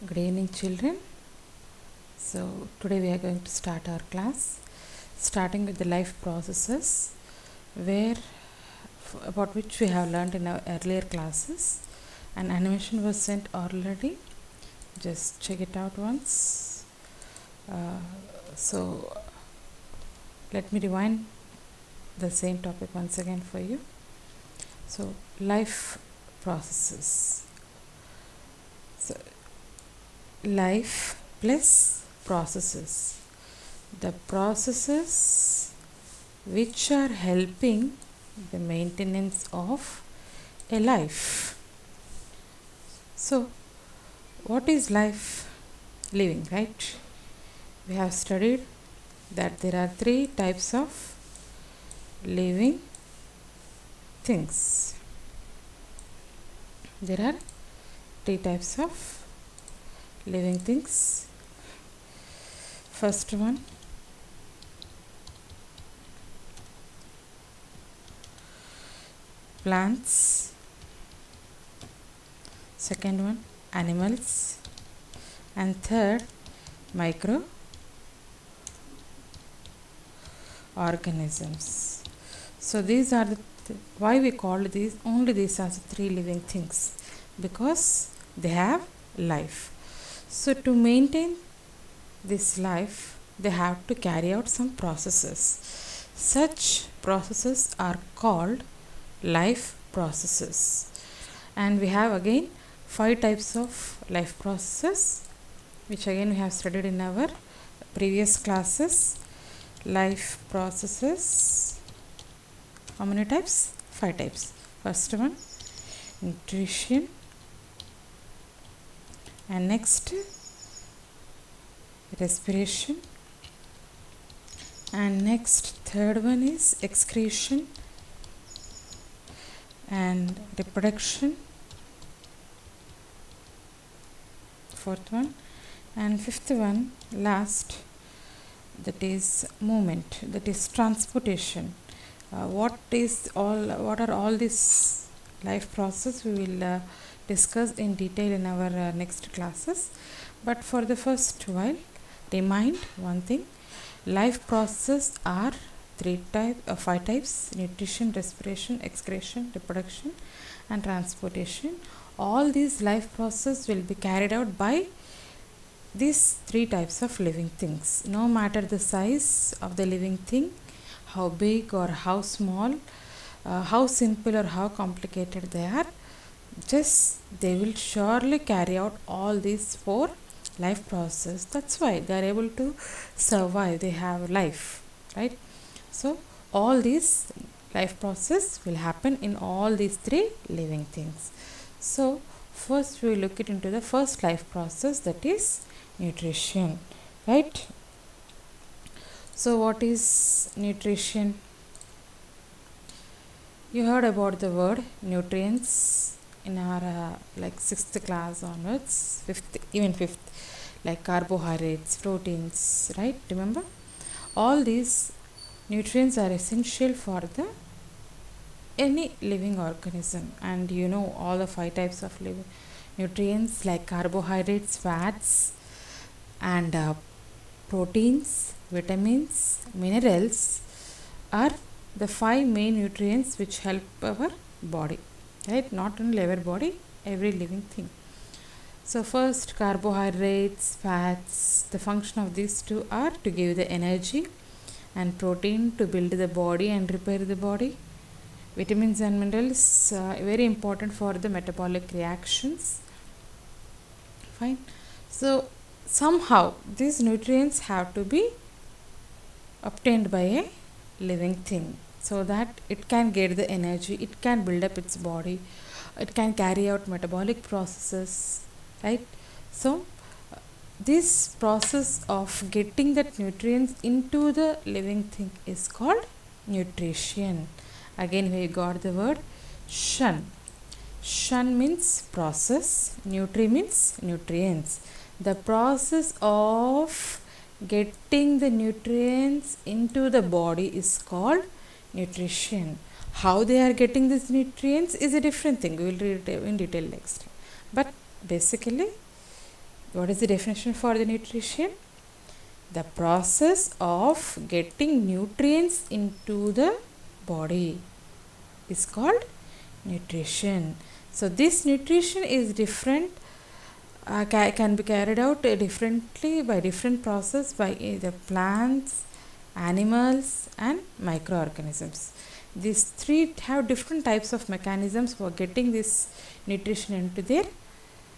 Good evening, children. So, today we are going to start our class, starting with the life processes, where about which we have learned in our earlier classes. An animation was sent already. Just check it out once. So, let me rewind the same topic once again for you. So, life processes. So, life plus processes. The processes which are helping the maintenance of a life. So, what is life? Living, right? We have studied that there are three types of living things. There are three types of living things. First one, plants. Second one, animals. And third, micro organisms. So these are why we call these as three living things, because they have life. So to maintain this life, they have to carry out some processes. Such processes are called life processes. And we have again 5 types of life processes, which again we have studied in our previous classes. Life processes, how many types? 5 types. First one, nutrition, and next respiration, and next third one is excretion and reproduction, fourth one, and fifth one, last, that is movement, that is transportation. What are all these life process, we will discuss in detail in our next classes. But for the first while, remind one thing: life processes are 5 types: nutrition, respiration, excretion, reproduction, and transportation. All these life processes will be carried out by these 3 types of living things. No matter the size of the living thing, how big or how small, how simple or how complicated they are, just they will surely carry out all these 4 life processes. That's why they are able to survive, they have life, right? So all these life process will happen in all these 3 living things. So first we will look it into the first life process, that is nutrition, right? So what is nutrition? You heard about the word nutrients in our like 6th class onwards, 5th, even 5th, like carbohydrates, proteins, right? Remember, all these nutrients are essential for the any living organism. And you know all the 5 types of living nutrients, like carbohydrates, fats, and proteins, vitamins, minerals, are the 5 main nutrients which help our body, right? Not only our body, every living thing. So first, carbohydrates, fats, the function of these 2 are to give the energy, and protein to build the body and repair the body. Vitamins and minerals, very important for the metabolic reactions. Fine. So somehow these nutrients have to be obtained by a living thing, so that it can get the energy, it can build up its body, it can carry out metabolic processes, right? So this process of getting that nutrients into the living thing is called nutrition. Again we got the word shun. Shun means process, nutri means nutrients. The process of getting the nutrients into the body is called nutrition. How they are getting these nutrients is a different thing. We will read it in detail next. But basically, What is the definition for the nutrition? The process of getting nutrients into the body is called nutrition. So this nutrition is different, can be carried out differently by different process by either plants, animals and microorganisms. These three have different types of mechanisms for getting this nutrition into their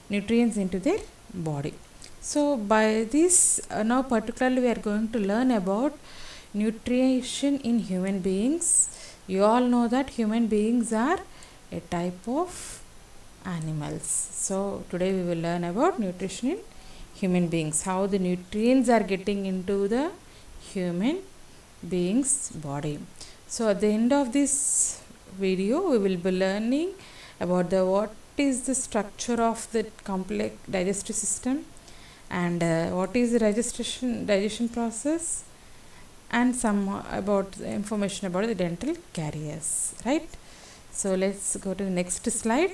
nutrients into their body. So by this now particularly we are going to learn about nutrition in human beings. You all know that human beings are a type of animals. So today we will learn about nutrition in human beings, how the nutrients are getting into the human being's body. So at the end of this video we will be learning about the what is the structure of the complex digestive system, and what is the digestion process, and some about the information about the dental caries, right? So let's go to the next slide.